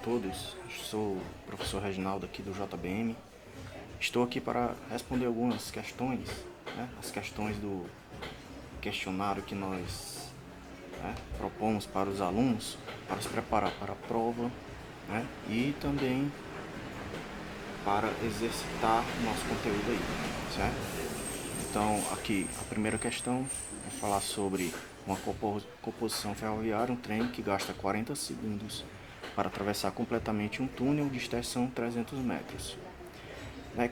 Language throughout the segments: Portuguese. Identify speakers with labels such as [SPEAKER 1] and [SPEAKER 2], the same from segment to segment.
[SPEAKER 1] todos. Sou o professor Reginaldo aqui do JBM. Estou aqui para responder algumas questões, né? As questões do questionário que nós propomos para os alunos para se preparar para a prova, né? E também para exercitar o nosso conteúdo aí, certo? Então, aqui a primeira questão é falar sobre uma composição ferroviária, um trem que gasta 40 segundos para atravessar completamente um túnel de extensão 300 metros.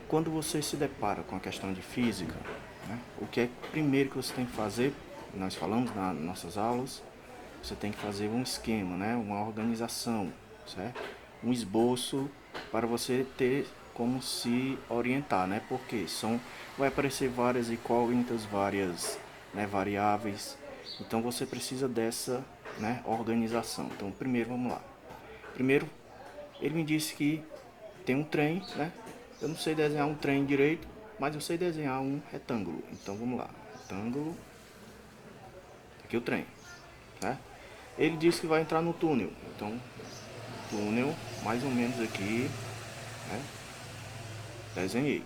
[SPEAKER 1] Quando você se depara com a questão de física, o que é primeiro que você tem que fazer? Nós falamos nas nossas aulas, você tem que fazer um esquema, uma organização, certo? Um esboço para você ter como se orientar, porque vai aparecer várias incógnitas, várias variáveis, então você precisa dessa organização. Então, primeiro, vamos lá. Primeiro, ele me disse que tem um trem, eu não sei desenhar um trem direito, mas eu sei desenhar um retângulo. Então, vamos lá. Retângulo, aqui o trem, né? Ele disse que vai entrar no túnel, então túnel, mais ou menos aqui, desenhei.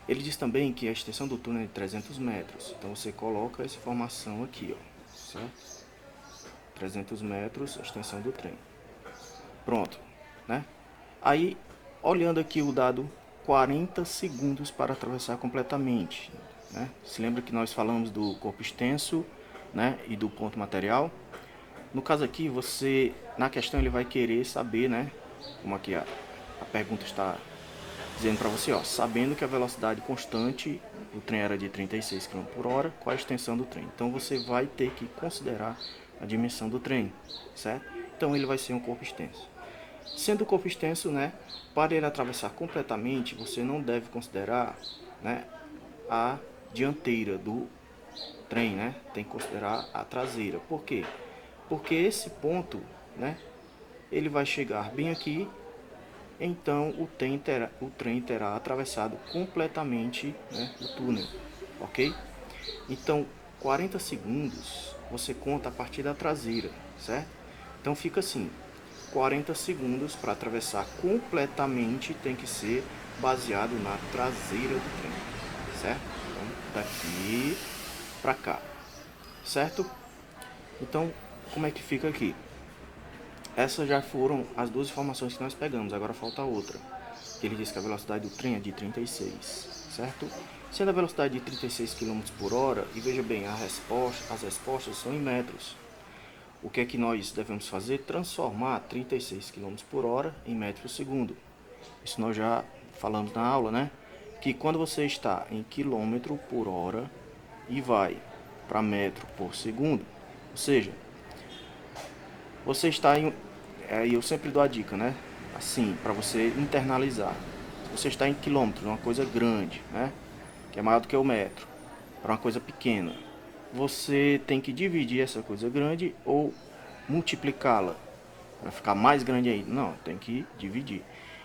[SPEAKER 1] Ele diz também que a extensão do túnel é de 300 metros, então você coloca essa informação aqui, certo? 300 metros, a extensão do trem. Pronto, Aí, olhando aqui o dado 40 segundos para atravessar completamente, Se lembra que nós falamos do corpo extenso, e do ponto material? No caso aqui, na questão ele vai querer saber, como aqui a pergunta está dizendo para você, sabendo que a velocidade constante do trem era de 36 km por hora, qual a extensão do trem? Então você vai ter que considerar a dimensão do trem, certo? Então ele vai ser um corpo extenso. Sendo o corpo extenso, para ele atravessar completamente, você não deve considerar, a dianteira do trem, Tem que considerar a traseira. Por quê? Porque esse ponto, ele vai chegar bem aqui, então o trem terá atravessado completamente, o túnel, ok? Então, 40 segundos você conta a partir da traseira, certo? Então fica assim, 40 segundos para atravessar completamente tem que ser baseado na traseira do trem, certo? Então, daqui para cá, certo? Então, como é que fica aqui? Essas já foram as duas informações que nós pegamos, agora falta outra. Ele diz que a velocidade do trem é de 36, certo? Sendo a velocidade de 36 km por hora, e veja bem, as respostas são em metros. O que é que nós devemos fazer? Transformar 36 km por hora em metros por segundo. Isso nós já falamos na aula, Que quando você está em quilômetro por hora e vai para metro por segundo, ou seja, você está em... eu sempre dou a dica, Assim, para você internalizar. Se você está em quilômetros, uma coisa grande, Que é maior do que o metro, para uma coisa pequena, você tem que dividir essa coisa grande ou multiplicá-la para ficar mais grande ainda. Não, tem que dividir.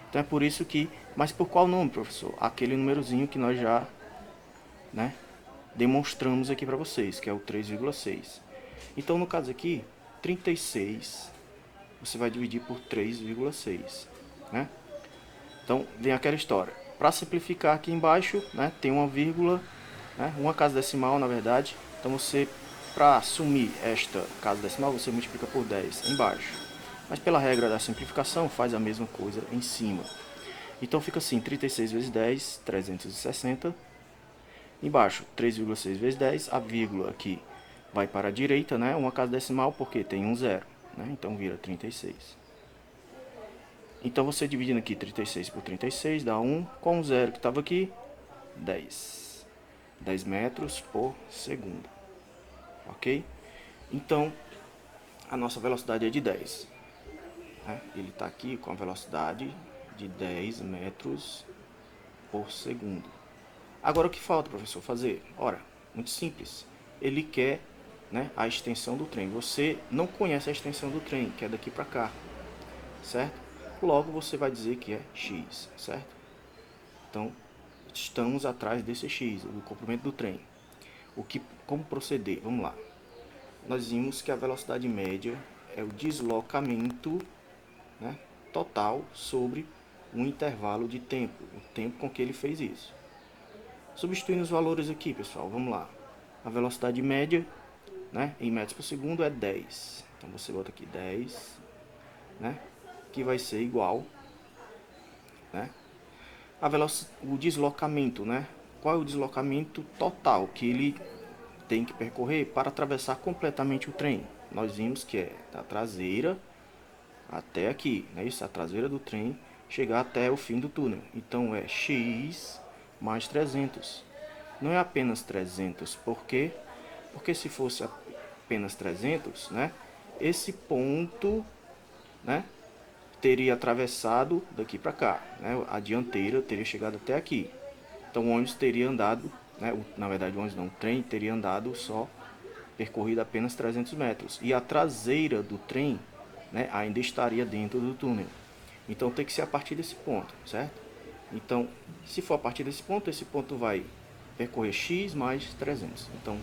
[SPEAKER 1] Então é por isso que... Mas por qual nome, professor? Aquele númerozinho que nós já demonstramos aqui para vocês, que é o 3,6. Então no caso aqui, 36 você vai dividir por 3,6, Então vem aquela história. Para simplificar aqui embaixo, tem uma vírgula, uma casa decimal na verdade. Então você, para assumir esta casa decimal, você multiplica por 10 embaixo. Mas pela regra da simplificação, faz a mesma coisa em cima. Então fica assim, 36 vezes 10, 360. Embaixo, 3,6 vezes 10, a vírgula aqui vai para a direita, uma casa decimal, porque tem um zero, então vira 36. Então você dividindo aqui 36 por 36 dá 1, com o zero que estava aqui, 10. 10 metros por segundo, ok? Então, a nossa velocidade é de 10. Ele está aqui com a velocidade de 10 metros por segundo. Agora o que falta, professor, fazer? Ora, muito simples. Ele quer a extensão do trem. Você não conhece a extensão do trem, que é daqui para cá, certo? Logo você vai dizer que é x, certo? Então, estamos atrás desse x, do comprimento do trem. Como proceder? Vamos lá. Nós vimos que a velocidade média é o deslocamento total sobre um intervalo de tempo, o tempo com que ele fez isso. Substituindo os valores aqui, pessoal, vamos lá. A velocidade média, né, em metros por segundo é 10. Então você bota aqui 10, né, que vai ser igual, né, o deslocamento, né? Qual é o deslocamento total que ele tem que percorrer para atravessar completamente o trem? Nós vimos que é da traseira até aqui, né? Isso, a traseira do trem chegar até o fim do túnel. Então é x mais 300. Não é apenas 300, por quê? Porque se fosse apenas 300, né? Esse ponto, né, teria atravessado daqui para cá, né? A dianteira teria chegado até aqui. Então o ônibus teria andado, né? Na verdade o ônibus não, o trem teria andado só, percorrido apenas 300 metros. E a traseira do trem, né, ainda estaria dentro do túnel. Então tem que ser a partir desse ponto, certo? Então, se for a partir desse ponto, esse ponto vai percorrer x mais 300. Então,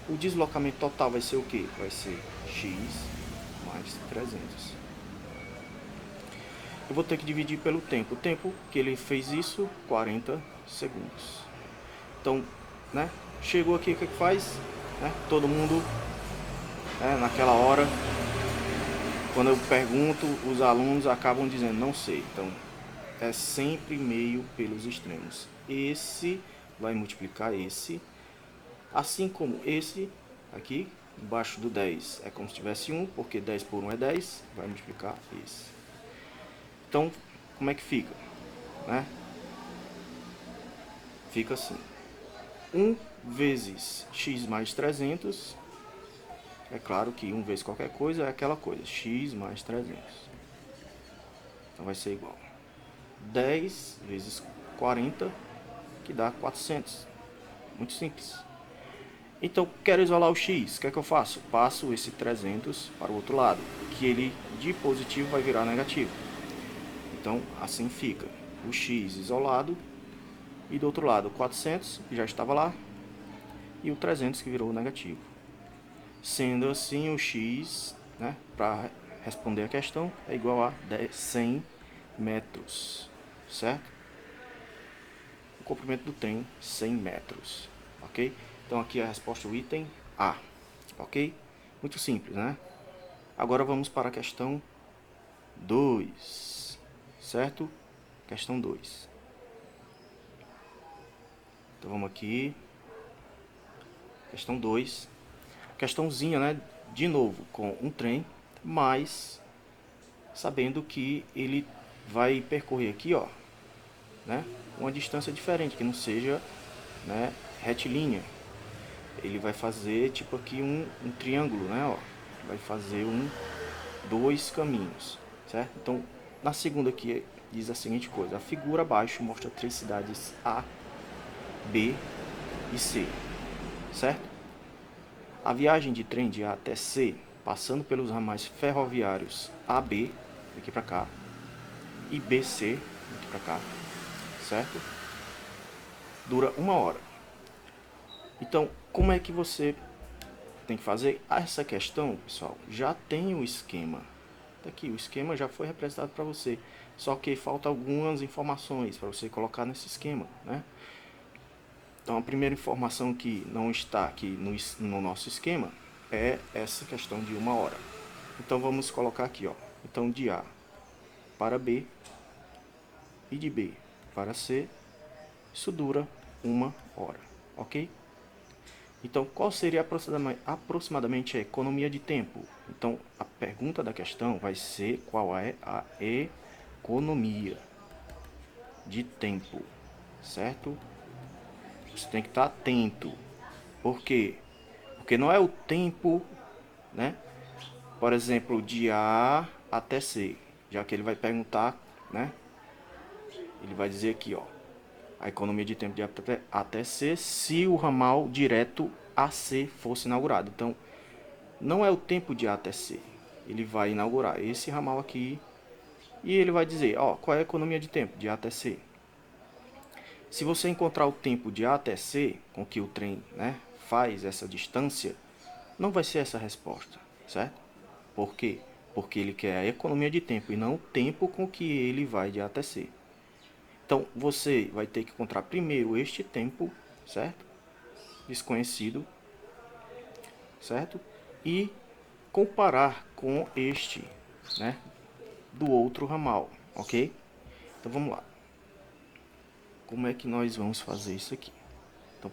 [SPEAKER 1] o deslocamento total vai ser o quê? Vai ser x mais 300. Eu vou ter que dividir pelo tempo. O tempo que ele fez isso, 40 segundos. Então, né, chegou aqui, o que faz? Né, todo mundo, né, naquela hora, quando eu pergunto, os alunos acabam dizendo, não sei. Então, é sempre meio pelos extremos. Esse vai multiplicar esse, assim como esse aqui, embaixo do 10 é como se tivesse 1, porque 10 por 1 é 10, vai multiplicar esse. Então, como é que fica? Né? Fica assim. 1 vezes x mais 300, é claro que 1 vezes qualquer coisa é aquela coisa, x mais 300. Então vai ser igual 10 vezes 40, que dá 400. Muito simples. Então, quero isolar o x, o que é que eu faço? Passo esse 300 para o outro lado, que ele de positivo vai virar negativo. Então, assim fica o x isolado, e do outro lado o 400, que já estava lá, e o 300 que virou negativo. Sendo assim, o x, né, para responder a questão, é igual a 100 metros, certo? O comprimento do trem, 100 metros, ok? Então aqui é a resposta do item A, ok? Muito simples, né? Agora vamos para a questão 2, certo? Questão 2. Então vamos aqui. Questão 2. Questãozinha, né? De novo, com um trem, mas sabendo que ele vai percorrer aqui, ó, né, uma distância diferente, que não seja, né, retilínea. Ele vai fazer tipo aqui um triângulo, né, ó. Vai fazer dois caminhos, certo? Então, na segunda aqui diz a seguinte coisa: a figura abaixo mostra 3 cidades A, B e C, certo? A viagem de trem de A até C, passando pelos ramais ferroviários AB, daqui para cá, e BC, daqui para cá, certo? Dura 1 hora. Então, como é que você tem que fazer essa questão, pessoal? Já tem o esquema. Aqui, o esquema já foi representado para você. Só que falta algumas informações para você colocar nesse esquema, né? Então, a primeira informação que não está aqui no nosso esquema é essa questão de 1 hora. Então, vamos colocar aqui, ó. Então, de A para B e de B para C, isso dura 1 hora, ok? Então, qual seria aproximadamente a economia de tempo? Então, a pergunta da questão vai ser qual é a economia de tempo, certo? Você tem que estar atento. Por quê? Porque não é o tempo, né? Por exemplo, de A até C, já que ele vai perguntar, né? Ele vai dizer aqui, ó, a economia de tempo de A até C, se o ramal direto AC fosse inaugurado. Então, não é o tempo de A até C. Ele vai inaugurar esse ramal aqui e ele vai dizer, ó, qual é a economia de tempo de A até C. Se você encontrar o tempo de A até C, com que o trem, né, faz essa distância, não vai ser essa a resposta, certo? Por quê? porque ele quer a economia de tempo e não o tempo com que ele vai de A até C. Então, você vai ter que encontrar primeiro este tempo, certo? Desconhecido, certo? E comparar com este, né? Do outro ramal, ok? Então, vamos lá. Como é que nós vamos fazer isso aqui? Então,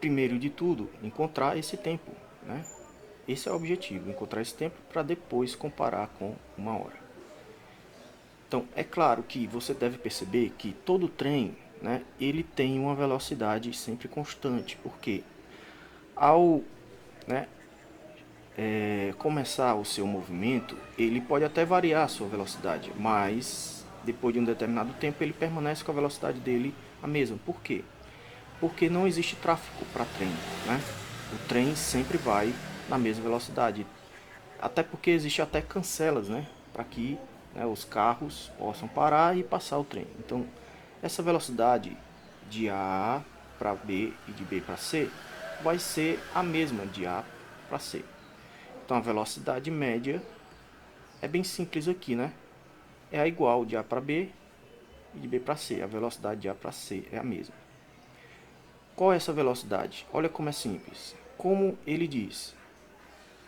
[SPEAKER 1] primeiro de tudo, encontrar esse tempo, né? Esse é o objetivo, encontrar esse tempo para depois comparar com uma hora. Então, é claro que você deve perceber que todo trem, né, ele tem uma velocidade sempre constante, porque ao, né, começar o seu movimento, ele pode até variar a sua velocidade, mas depois de um determinado tempo ele permanece com a velocidade dele a mesma. Por quê? Porque não existe tráfego para trem, né? O trem sempre vai na mesma velocidade, até porque existe até cancelas, né? Para que, né, os carros possam parar e passar o trem. Então, essa velocidade de A para B e de B para C vai ser a mesma de A para C. Então, a velocidade média é bem simples aqui, né? É a igual de A para B e de B para C. A velocidade de A para C é a mesma. Qual é essa velocidade? Olha como é simples. Como ele diz,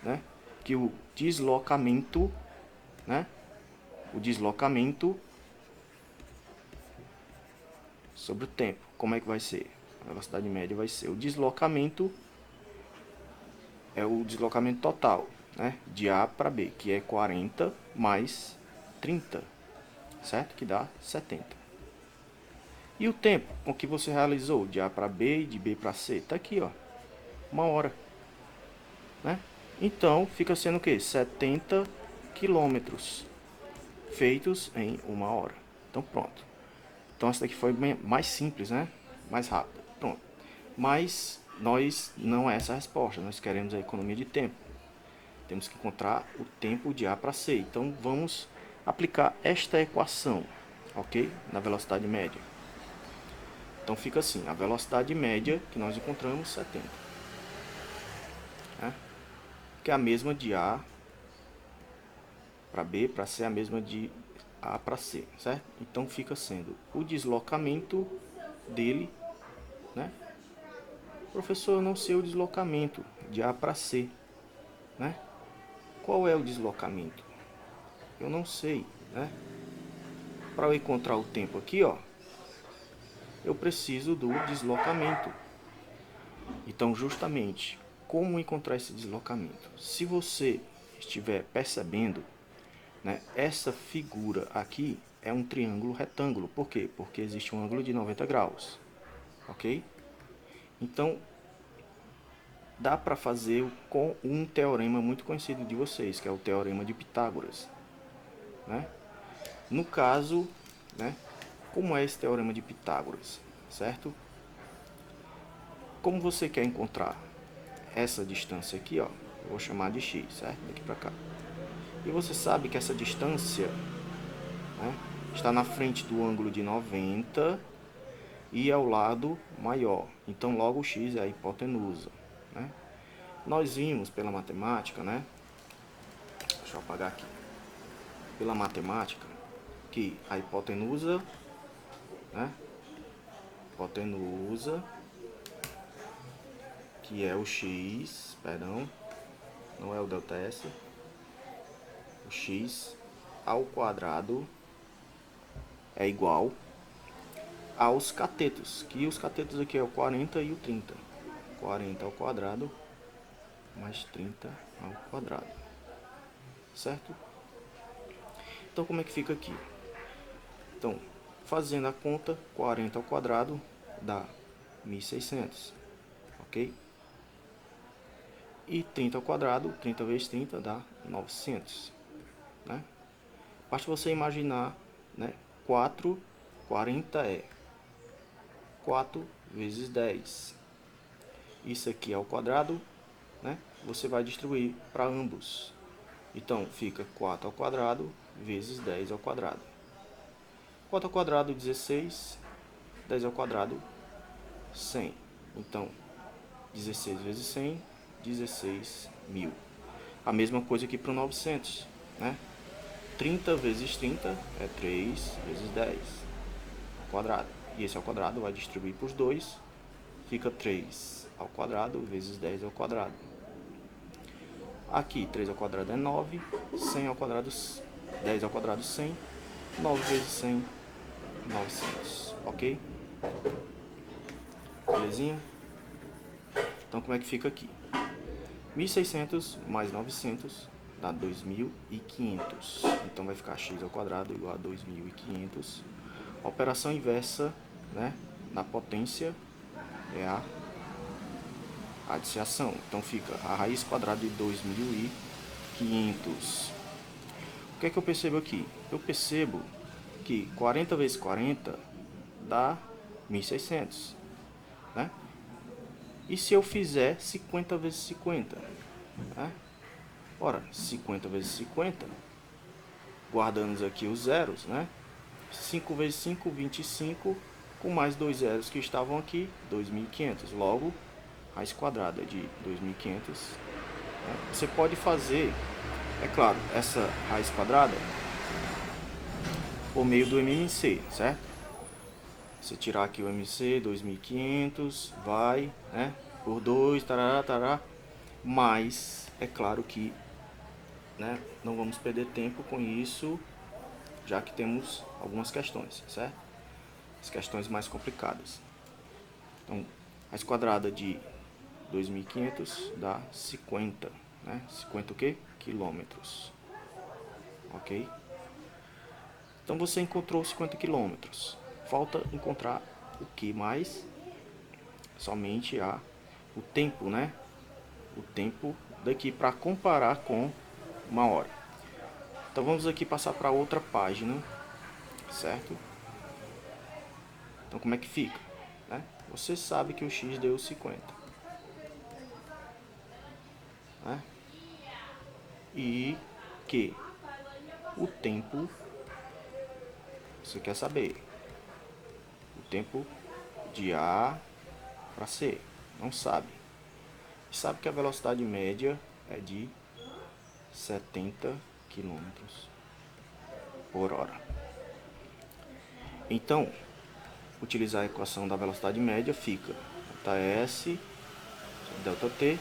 [SPEAKER 1] né? Que o deslocamento, né? O deslocamento sobre o tempo. Como é que vai ser? A velocidade média vai ser o deslocamento, é o deslocamento total, né? De A para B, que é 40 mais 30, certo? Que dá 70. E o tempo com que você realizou de A para B e de B para C? Está aqui, ó, 1 hora, né? Então, fica sendo o quê? 70 quilômetros feitos em 1 hora. Então, pronto. Então, essa daqui foi mais simples, né? Mais rápida. Pronto. Mas nós não é essa a resposta. Nós queremos a economia de tempo. Temos que encontrar o tempo de A para C. Então, vamos aplicar esta equação, ok? Na velocidade média. Então, fica assim. A velocidade média que nós encontramos, 70. Né? Que é a mesma de A para B, para C, a mesma de A para C, certo? Então, fica sendo o deslocamento dele, né? Professor, eu não sei o deslocamento de A para C, né? Qual é o deslocamento? Eu não sei, né? Para eu encontrar o tempo aqui, ó, eu preciso do deslocamento. Então, justamente, como encontrar esse deslocamento? Se você estiver percebendo, né, essa figura aqui é um triângulo retângulo. Por quê? Porque existe um ângulo de 90 graus, ok? Então, dá para fazer com um teorema muito conhecido de vocês, que é o teorema de Pitágoras, né? No caso, né, como é esse teorema de Pitágoras, certo? Como você quer encontrar essa distância aqui, ó, eu vou chamar de x, certo? Daqui para cá. E você sabe que essa distância, né, está na frente do ângulo de 90 e ao lado maior. Então, logo o x é a hipotenusa, né? Nós vimos pela matemática, né? Deixa eu apagar aqui. Pela matemática, que a hipotenusa, né? Hipotenusa, que é o x, perdão, não é o ΔS, o x ao quadrado é igual aos catetos, que os catetos aqui é o 40 e o 30. 40 ao quadrado mais 30 ao quadrado, certo? Então, como é que fica aqui? Então, fazendo a conta, 40 ao quadrado dá 1.600, ok? E 30 ao quadrado, 30 vezes 30 dá 900, né? Basta você imaginar, né? 40 é 4 vezes 10. Isso aqui é ao quadrado, né? Você vai distribuir para ambos. Então, fica 4 ao quadrado vezes 10 ao quadrado. 4 ao quadrado, 16. 10 ao quadrado, 100. Então, 16 vezes 100, 16.000. A mesma coisa aqui para o 900. né? 30 vezes 30 é 3 vezes 10 ao quadrado. E esse ao quadrado vai distribuir por 2, fica 3 ao quadrado vezes 10 ao quadrado. Aqui 3 ao quadrado é 9, 100 ao quadrado, 10 ao quadrado 100, 9 vezes 100, 900, ok? Belezinha? Então como é que fica aqui? 1.600 mais 900 dá 2.500. Então vai ficar x ao quadrado igual a 2.500. A operação inversa, né, na potência é a adiciação. Então fica a raiz quadrada de 2.500. O que é que eu percebo aqui? Eu percebo que 40 vezes 40 dá 1.600, né? E se eu fizer 50 vezes 50? Né? Ora, 50 vezes 50, guardamos aqui os zeros, né? 5 vezes 5, 25, com mais dois zeros que estavam aqui, 2.500. Logo, raiz quadrada de 2.500. Né? Você pode fazer, é claro, essa raiz quadrada por meio do MMC, certo? Você tirar aqui o MC, 2.500, vai, né? Por 2, tarará, tarará. Mas, é claro que, né, não vamos perder tempo com isso, já que temos algumas questões, certo? As questões mais complicadas. Então, raiz quadrada de 2.500 dá 50, né? 50 o quê? Quilômetros. Ok? Então, você encontrou 50 quilômetros. Falta encontrar o que mais? Somente o tempo, né? O tempo daqui para comparar com uma hora. Então vamos aqui passar para outra página, certo? Então como é que fica? Né? Você sabe que o x deu 50. Né? E que o tempo, você quer saber o tempo de A para C, não sabe. Sabe que a velocidade média é de 70 km por hora. Então, utilizar a equação da velocidade média fica delta S, delta T,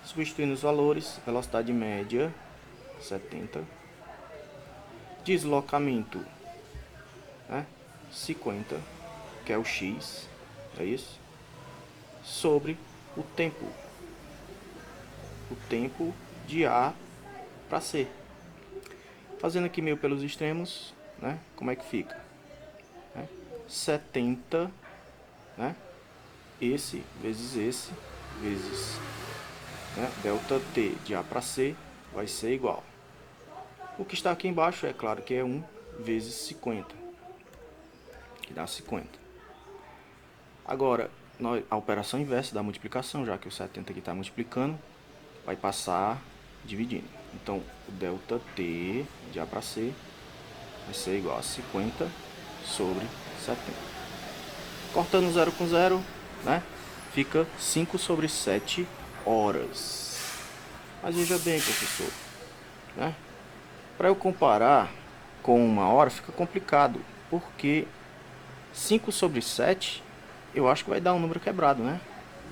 [SPEAKER 1] substituindo os valores, velocidade média 70, deslocamento, né, 50, que é o x, é isso, sobre o tempo de A para C. Fazendo aqui meio pelos extremos, né, como é que fica? 70, né, esse, vezes, né, delta T de A para C vai ser igual. O que está aqui embaixo é claro que é 1 vezes 50, que dá 50. Agora, a operação inversa da multiplicação, já que o 70 aqui está multiplicando, vai passar dividindo. Então, o delta T de A para C vai ser igual a 50 sobre 70. Cortando 0 com 0, né, fica 5 sobre 7 horas. Mas veja bem, professor, né, para eu comparar com uma hora fica complicado, porque 5 sobre 7 eu acho que vai dar um número quebrado, né?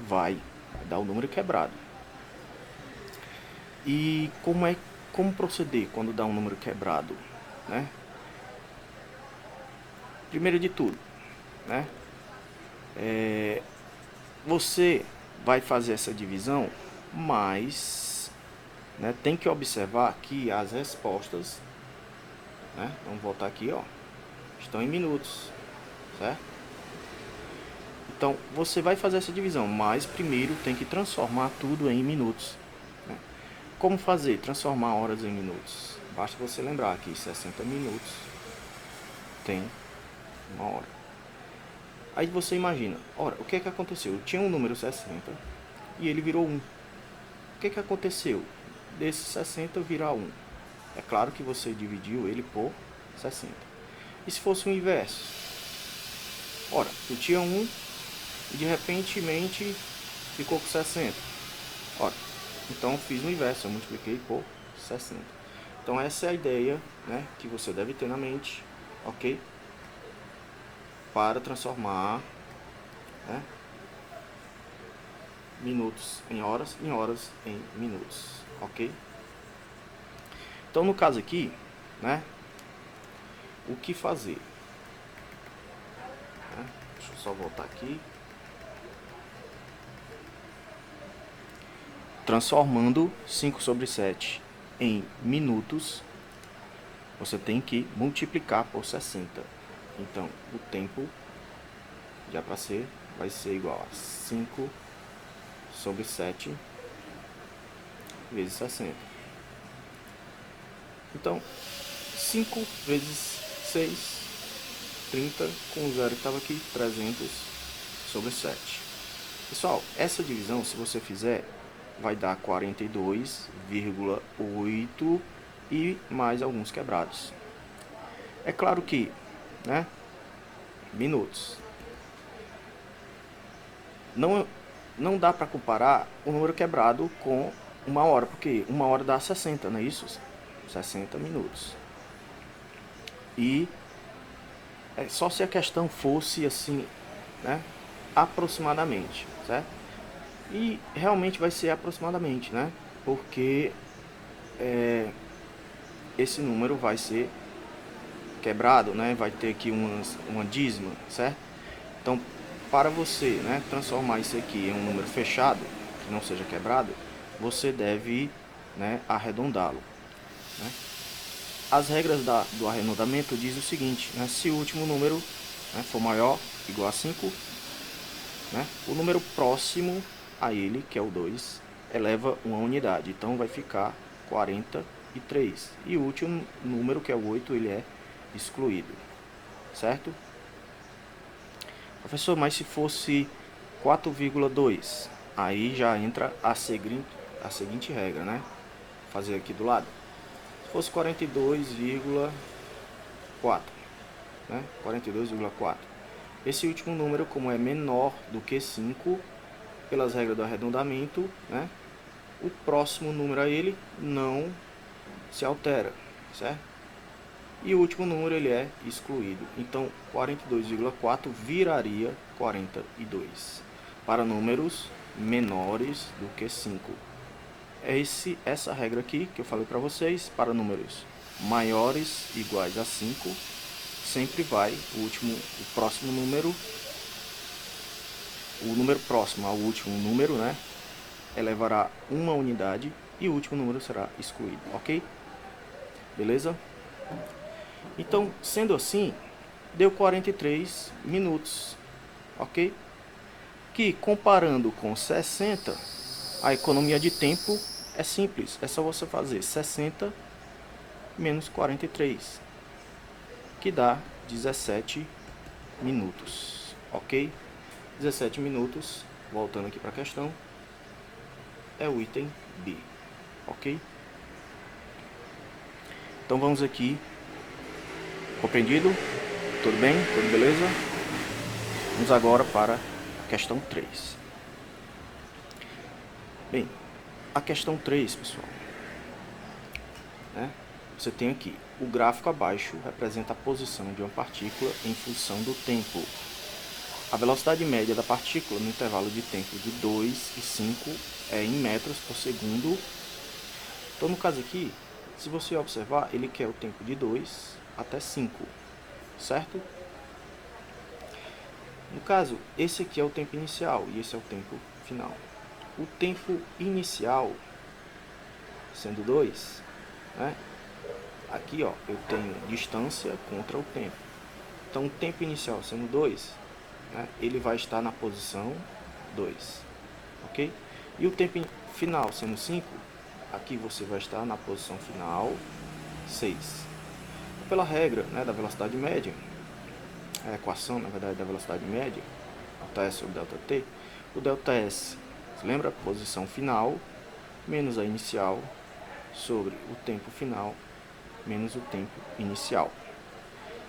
[SPEAKER 1] Vai dar um número quebrado. E como proceder quando dá um número quebrado, né? Primeiro de tudo, né? Você vai fazer essa divisão, mas, né, tem que observar que as respostas, né, vamos voltar aqui, ó, estão em minutos, certo? Então, você vai fazer essa divisão, mas primeiro tem que transformar tudo em minutos. Né? Como fazer? Transformar horas em minutos. Basta você lembrar que 60 minutos tem uma hora. Aí você imagina, ora, o que é que aconteceu? Eu tinha um número 60 e ele virou 1. O que é que aconteceu? Desse 60 virar 1. É claro que você dividiu ele por 60. E se fosse o inverso? Ora, eu tinha 1 e de repente ficou com 60. Ora, então eu fiz o inverso, eu multipliquei por 60. Então essa é a ideia, né, que você deve ter na mente, ok? Para transformar, né, minutos em horas em minutos, ok? Então no caso aqui, né, o que fazer? Né? Deixa eu só voltar aqui. Transformando 5/7 em minutos, você tem que multiplicar por 60. Então, o tempo já para ser vai ser igual a 5/7 vezes 60. Então, 5 vezes 6, 30, com o zero que estava aqui, 300/7. Pessoal, essa divisão, se você fizer, vai dar 42,8 e mais alguns quebrados. É claro que, né, minutos. Não dá para comparar o número quebrado com uma hora, porque uma hora dá 60, não é isso? 60 minutos. E é só se a questão fosse assim, né, aproximadamente, certo? E realmente vai ser aproximadamente, né? Porque esse número vai ser quebrado, né? Vai ter aqui uma dízima, certo? Então, para você, né, transformar isso aqui em um número fechado, que não seja quebrado, você deve, né, arredondá-lo, né? As regras do arredondamento diz o seguinte, né? Se o último número, né, for maior, igual a 5, né, o número próximo a ele, que é o 2, eleva uma unidade. Então vai ficar 43. E o último número, que é o 8, ele é excluído. Certo? Professor, mas se fosse 4,2, aí já entra a seguinte regra, né? Vou fazer aqui do lado. Se fosse 42,4, né? 42,4. Esse último número, como é menor do que 5, pelas regras do arredondamento, né, o próximo número a ele não se altera, certo? E o último número ele é excluído. Então, 42,4 viraria 42 para números menores do que 5. É essa regra aqui que eu falei para vocês. Para números maiores iguais a 5, sempre vai o próximo número, o número próximo ao último número, né, elevará uma unidade e o último número será excluído, ok? Beleza? Então, sendo assim, deu 43 minutos, ok? Que, comparando com 60, a economia de tempo é simples. É só você fazer 60 menos 43, que dá 17 minutos, ok? 17 minutos, voltando aqui para a questão, é o item B, ok? Então vamos aqui. Compreendido? Tudo bem? Tudo beleza? Vamos agora para a questão 3. Bem, a questão 3, pessoal, né? Você tem aqui, o gráfico abaixo representa a posição de uma partícula em função do tempo. A velocidade média da partícula no intervalo de tempo de 2 e 5 é em metros por segundo. Então, no caso aqui, se você observar, ele quer o tempo de 2 até 5, certo? No caso, esse aqui é o tempo inicial e esse é o tempo final. O tempo inicial, sendo 2, né? Aqui, ó, eu tenho distância contra o tempo. Então, o tempo inicial sendo 2, né, ele vai estar na posição 2, ok? E o tempo final sendo 5, aqui você vai estar na posição final 6. Pela regra, né, da velocidade média, a equação, na verdade, da velocidade média, delta S sobre delta T, o delta S, você lembra? Posição final menos a inicial sobre o tempo final menos o tempo inicial.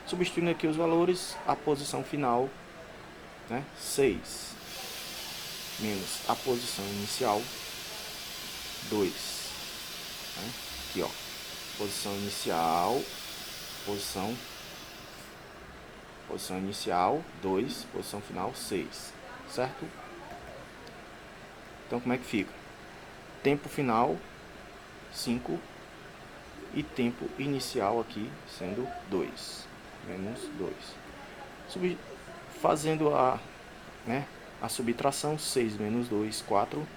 [SPEAKER 1] Substituindo aqui os valores, a posição final, né, 6, menos a posição inicial, 2. Né, aqui, ó. posição inicial, posição inicial 2, posição final 6, certo? Então como é que fica? Tempo final 5 e tempo inicial aqui sendo 2, menos 2. Fazendo a subtração, 6 menos 2, 4,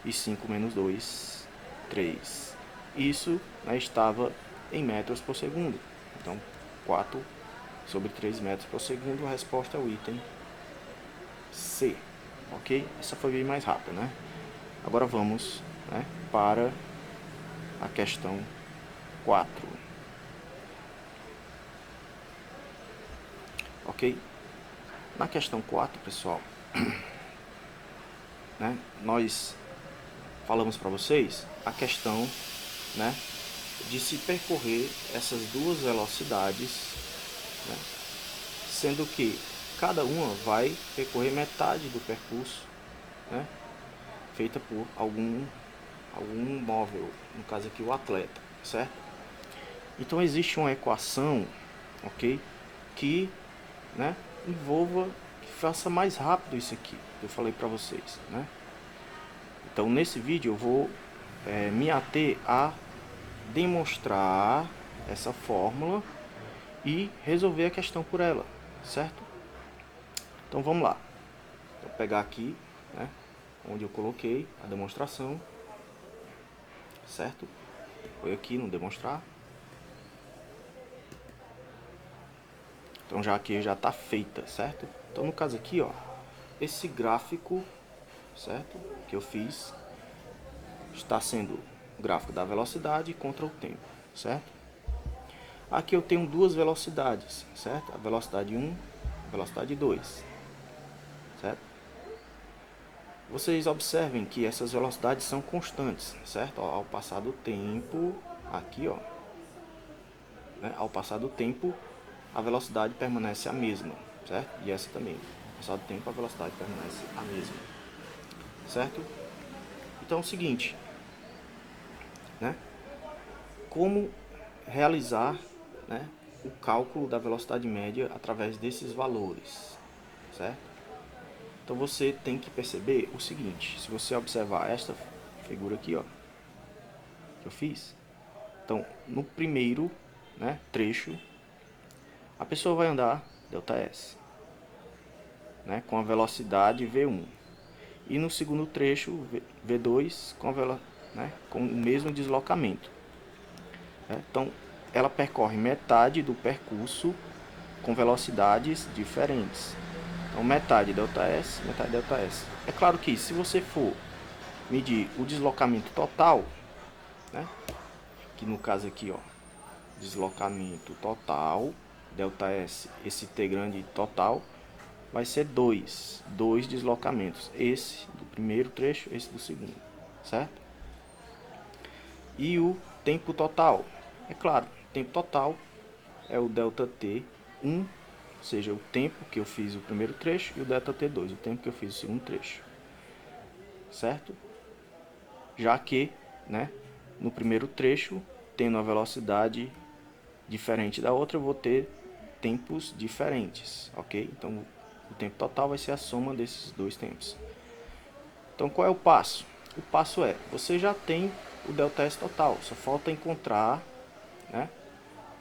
[SPEAKER 1] e 5 menos 2, 3. Isso, né, estava em metros por segundo. Então, 4 sobre 3 metros por segundo, a resposta é o item C. Ok? Essa foi bem mais rápida, né? Agora vamos, né, para a questão 4. Ok? Na questão 4, pessoal, né, nós falamos para vocês a questão, né, de se percorrer essas duas velocidades, né, sendo que cada uma vai percorrer metade do percurso, né, feita por algum móvel, no caso aqui o atleta, certo? Então existe uma equação, ok, que, né, envolva, que faça mais rápido isso aqui que eu falei para vocês, né? Então nesse vídeo eu vou me ater a demonstrar essa fórmula e resolver a questão por ela, certo? Então vamos lá. Vou pegar aqui, né, onde eu coloquei a demonstração, certo? Foi aqui no demonstrar. Então já aqui já está feita, certo? Então no caso aqui, ó, esse gráfico, certo, que eu fiz está sendo o gráfico da velocidade contra o tempo, certo? Aqui eu tenho duas velocidades, certo? A velocidade 1, a velocidade 2, certo? Vocês observem que essas velocidades são constantes, certo? Ó, ao passar do tempo, aqui, ó, né? Ao passar do tempo, a velocidade permanece a mesma, certo? E essa também. Ao passar do tempo, a velocidade permanece a mesma, certo? Então é o seguinte, né? Como realizar, né, o cálculo da velocidade média através desses valores, certo? Então você tem que perceber o seguinte, se você observar esta figura aqui, ó, que eu fiz, então no primeiro, né, trecho, a pessoa vai andar ΔS, né, com a velocidade V1, e no segundo trecho V2 com o mesmo deslocamento. Então ela percorre metade do percurso com velocidades diferentes. Então metade ΔS, metade ΔS. É claro que se você for medir o deslocamento total, né, que no caso aqui, ó, deslocamento total, ΔS, esse T grande total, vai ser dois deslocamentos, esse do primeiro trecho, esse do segundo, certo? E o tempo total, é claro, o tempo total é o ΔT1, ou seja, o tempo que eu fiz o primeiro trecho, e o ΔT2, o tempo que eu fiz o segundo trecho, certo? Já que, né, no primeiro trecho, tendo a velocidade diferente da outra, eu vou ter tempos diferentes, ok? Então o tempo total vai ser a soma desses dois tempos. Então qual é o passo? O passo é, você já tem o ΔS total, só falta encontrar, né,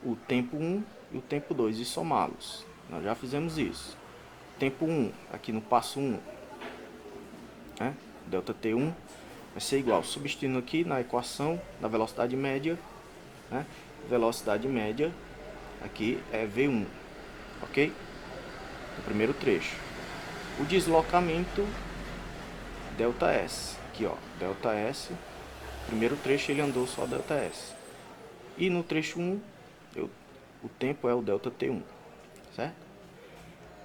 [SPEAKER 1] o tempo 1 e o tempo 2 e somá-los. Nós já fizemos isso. Tempo 1, aqui no passo 1, né, ΔT1 vai ser igual, substituindo aqui na equação da velocidade média, né, velocidade média aqui é V1, ok? No primeiro trecho. O deslocamento ΔS, aqui ó, ΔS, primeiro trecho ele andou só ΔS. E no trecho 1, o tempo é o ΔT1, certo?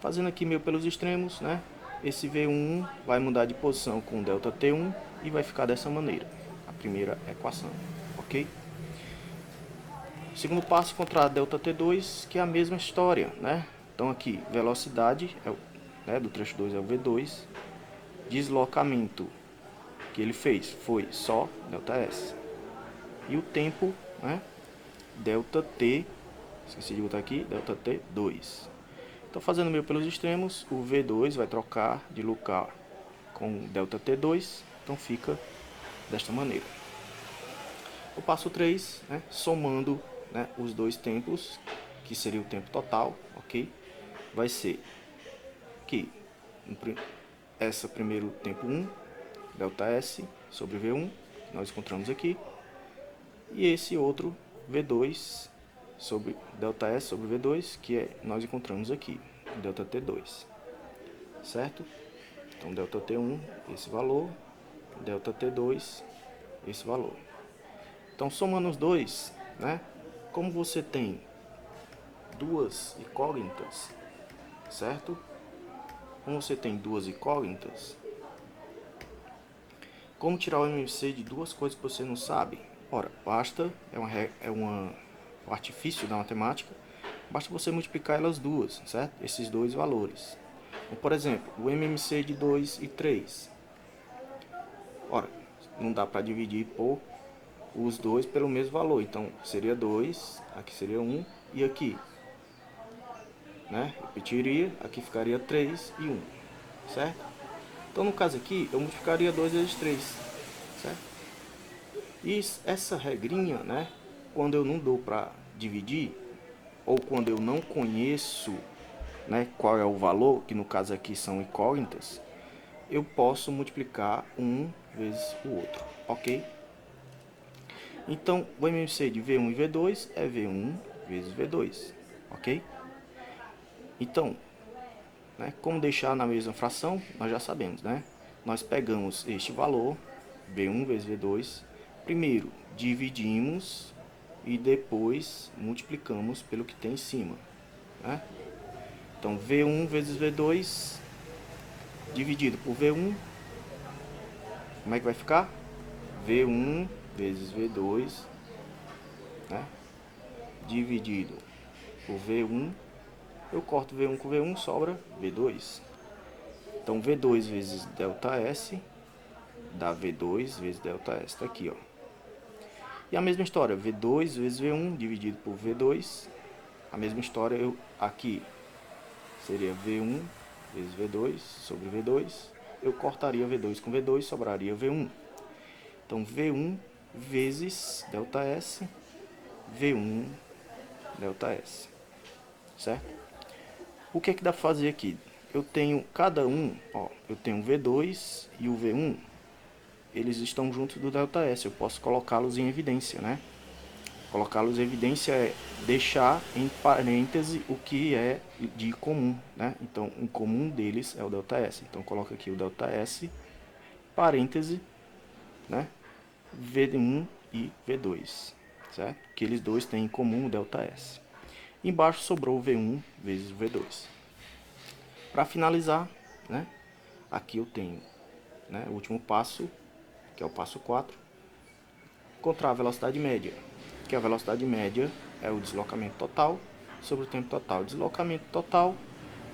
[SPEAKER 1] Fazendo aqui meio pelos extremos, né? Esse V1 vai mudar de posição com o ΔT1 e vai ficar dessa maneira, a primeira equação, ok? Segundo passo, encontrar ΔT2, que é a mesma história, né? Então aqui, velocidade do trecho 2 é o V2, deslocamento que ele fez foi só ΔS. E o tempo, né, delta T, esqueci de botar aqui, delta T2. Então, fazendo meio pelos extremos, o V2 vai trocar de lugar com delta T2, então fica desta maneira. O passo 3, né, somando, né, os dois tempos, que seria o tempo total, ok? Vai ser que essa primeiro tempo 1, delta S sobre V1, que nós encontramos aqui, e esse outro V2 sobre delta S sobre V2, que nós encontramos aqui, delta T2, certo? Então, delta T1, esse valor, delta T2, esse valor. Então, somando os dois, né? Como você tem duas incógnitas, certo? Como você tem duas incógnitas, como tirar o MMC de duas coisas que você não sabe? Ora, basta, o artifício da matemática, basta você multiplicar elas duas, certo? Esses dois valores. Então, por exemplo, o MMC de 2 e 3. Ora, não dá para dividir por os dois pelo mesmo valor. Então, seria 2, aqui seria 1 e aqui, né? Repetiria, aqui ficaria 3 e 1, certo? Então, no caso aqui, eu multiplicaria 2 vezes 3, certo? E essa regrinha, né? Quando eu não dou para dividir, ou quando eu não conheço, né, qual é o valor, que no caso aqui são incógnitas, eu posso multiplicar um vezes o outro, ok? Então, o MMC de V1 e V2 é V1 vezes V2, ok? Então, né, como deixar na mesma fração, nós já sabemos, né? Nós pegamos este valor, V1 vezes V2, primeiro dividimos e depois multiplicamos pelo que tem em cima, né? Então, V1 vezes V2 dividido por V1, como é que vai ficar? V1 vezes V2, né? Dividido por V1, eu corto V1 com V1, sobra V2. Então, V2 vezes delta S dá V2 vezes delta S, tá aqui, ó. E a mesma história, V2 vezes V1 dividido por V2, a mesma história, aqui seria V1 vezes V2 sobre V2, eu cortaria V2 com V2, sobraria V1. Então, V1 vezes delta S, V1 delta S, certo? O que é que dá para fazer aqui? Eu tenho cada um, ó, eu tenho o V2 e o V1, eles estão juntos do delta S, eu posso colocá-los em evidência, né? Colocá-los em evidência é deixar em parêntese o que é de comum, né? Então, o comum deles é o delta S. Então, coloca aqui o delta S, parêntese, né? V1 e V2, certo? Que eles dois têm em comum o delta S. Embaixo sobrou V1 vezes V2. Para finalizar, né? Aqui eu tenho, né, o último passo, que é o passo 4, encontrar a velocidade média, que a velocidade média é o deslocamento total sobre o tempo total. Deslocamento total,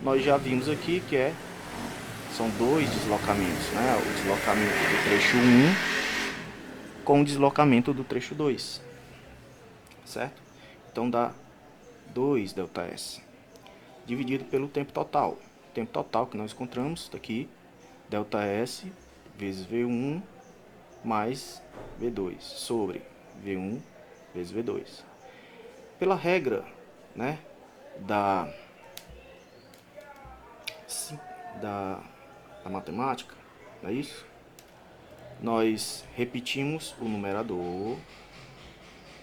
[SPEAKER 1] nós já vimos aqui que são dois deslocamentos, né? O deslocamento do trecho 1 com o deslocamento do trecho 2, certo? Então dá 2 ΔS dividido pelo tempo total. O tempo total que nós encontramos está aqui, ΔS vezes V1 mais V2 sobre V1 vezes V2. Pela regra, né, da matemática, não é isso? Nós repetimos o numerador,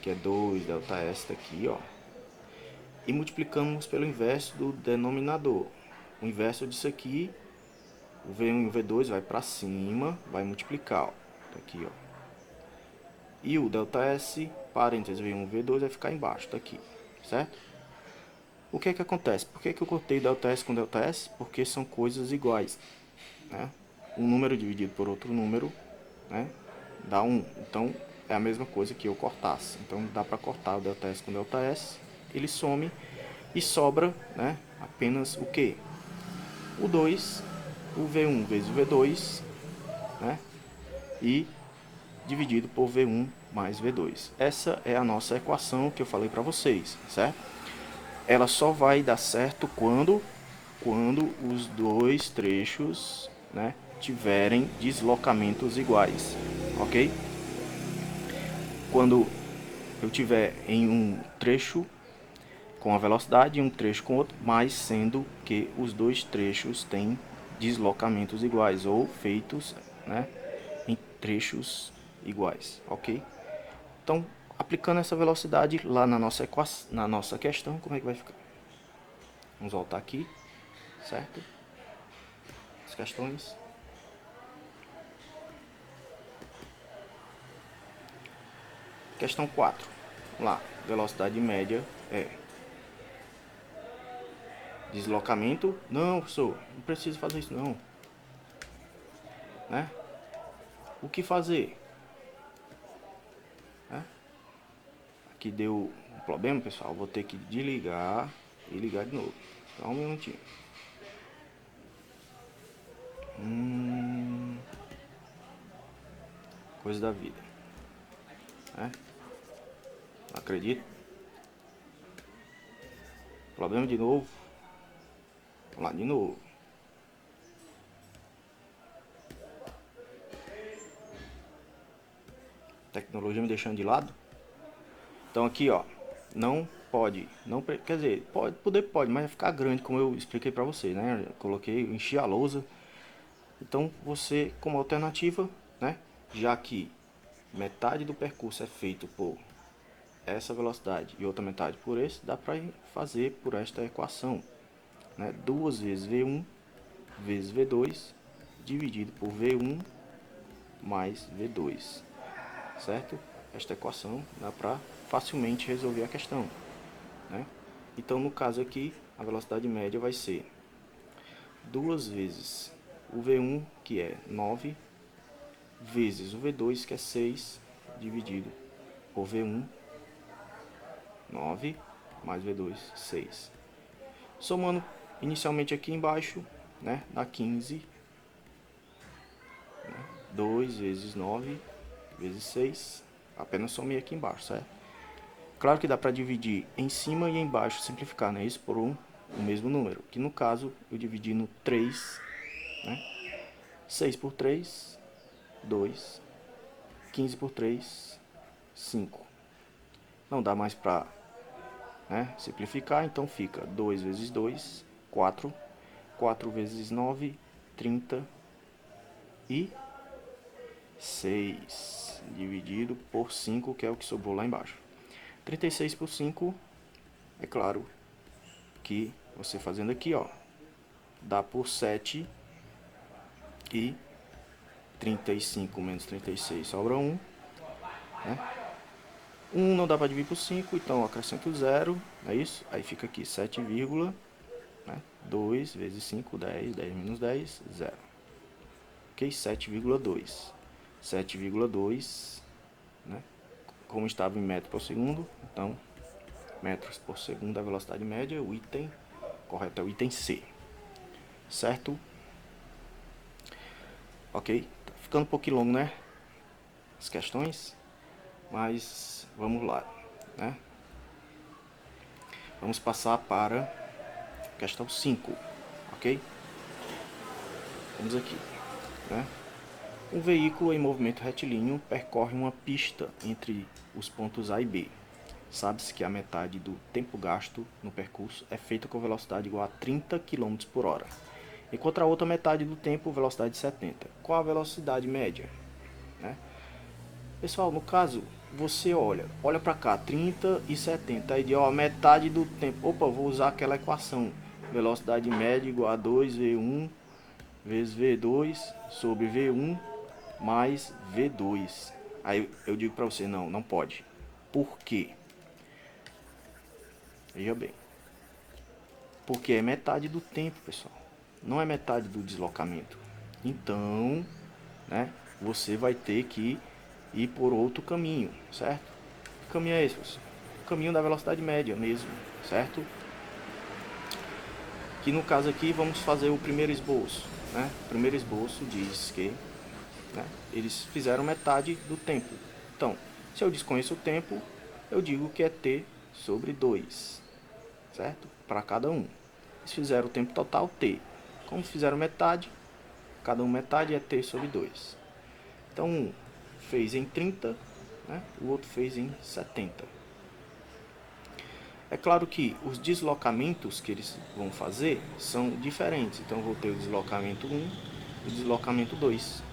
[SPEAKER 1] que é 2 ΔS daqui, ó, e multiplicamos pelo inverso do denominador. O inverso disso aqui, o V1 e o V2 vai para cima, vai multiplicar, ó, tá aqui, ó. E o ΔS, parênteses V1 e V2 vai ficar embaixo, tá aqui, certo? O que é que acontece? Por que eu cortei ΔS com ΔS? Porque são coisas iguais, né? Um número dividido por outro número, né, dá 1. Então, é a mesma coisa que eu cortasse. Então, dá para cortar o ΔS com ΔS, ele some e sobra, né, apenas o quê? O 2, o V1 vezes o V2, né, e dividido por V1 mais V2. Essa é a nossa equação que eu falei para vocês, certo? Ela só vai dar certo quando os dois trechos, né, tiverem deslocamentos iguais, ok? Quando eu tiver em um trecho com a velocidade e um trecho com outro, mas sendo que os dois trechos têm deslocamentos iguais ou feitos, né, em trechos iguais, ok? Então, aplicando essa velocidade lá na nossa equação, na nossa questão, como é que vai ficar? Vamos voltar aqui, certo? As questões. Questão 4. Lá, velocidade média é deslocamento. Não, professor, não preciso fazer isso não. Né? O que fazer? Né? Aqui deu um problema, pessoal. Vou ter que desligar e ligar de novo. Só um minutinho. Coisa da vida. Né? Não acredito. Problema de novo. Vamos lá de novo. Tecnologia me deixando de lado. Então aqui, ó, não pode, não quer dizer, pode, mas vai ficar grande, como eu expliquei para você, né? Eu coloquei, enchi a lousa. Então você, como alternativa, né, já que metade do percurso é feito por essa velocidade e outra metade por esse, dá para fazer por esta equação, né? 2 vezes V1 vezes V2 dividido por V1 mais V2, certo? Esta equação dá para facilmente resolver a questão, né? Então, no caso aqui, a velocidade média vai ser 2 vezes o V1, que é 9, vezes o V2, que é 6, dividido por V1, 9, mais V2, 6. Somando inicialmente aqui embaixo, né, dá 15, né, 2 vezes 9, vezes 6, apenas somei aqui embaixo, certo? Claro que dá para dividir em cima e embaixo, simplificar, né, isso por o mesmo número, que no caso eu dividi no 3, né, 6 por 3, 2, 15 por 3, 5. Não dá mais para, né, simplificar, então fica 2 vezes 2, 4. 4 vezes 9, 30 e 6, dividido por 5, que é o que sobrou lá embaixo. 36 por 5, é claro que você fazendo aqui, ó, dá por 7 e 35 menos 36 sobra 1, né? 1 não dá para dividir por 5, então eu acrescento 0, é isso? Aí fica aqui 7, né? 2 vezes 5, 10, 10 menos 10, 0. Ok? 7,2. 7,2, né? Como estava em metro por segundo, então metros por segundo a velocidade média, o item correto é o item C. Certo? Ok? Tá ficando um pouquinho longo, né? As questões. Mas vamos lá, né? Vamos passar para a questão 5, ok? Vamos aqui, né? Um veículo em movimento retilíneo percorre uma pista entre os pontos A e B. Sabe-se que a metade do tempo gasto no percurso é feita com velocidade igual a 30 km por hora, enquanto a outra metade do tempo, velocidade de 70. Qual a velocidade média? Né? Pessoal, no caso, você olha para cá, 30 e 70, aí de ó, metade do tempo, opa, vou usar aquela equação, velocidade média igual a 2V1 vezes V2 sobre V1 mais V2. Aí eu digo para você, não pode. Por quê? Veja bem. Porque é metade do tempo, pessoal. Não é metade do deslocamento. Então, né, você vai ter que ir por outro caminho, certo? Que caminho é esse, pessoal? O caminho da velocidade média mesmo, certo? Que no caso aqui vamos fazer o primeiro esboço, né? O primeiro esboço diz que né? Eles fizeram metade do tempo. Então, se eu desconheço o tempo, eu digo que é t sobre 2, certo? Para cada um. Eles fizeram o tempo total, t. Como fizeram metade, cada um metade é t sobre 2. Então, um fez em 30, né? O outro fez em 70. É claro que os deslocamentos que eles vão fazer são diferentes. Então, eu vou ter o deslocamento 1 e o deslocamento 2,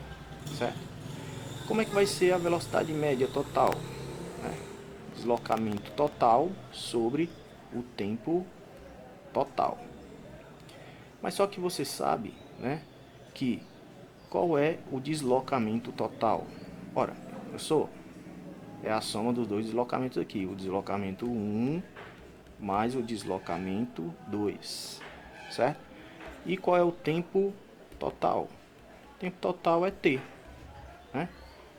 [SPEAKER 1] certo? Como é que vai ser a velocidade média total? Deslocamento total sobre o tempo total. Mas só que você sabe, né, que qual é o deslocamento total? Ora, é a soma dos dois deslocamentos aqui, o deslocamento 1 mais o deslocamento 2, certo? E qual é o tempo total? O tempo total é t, né?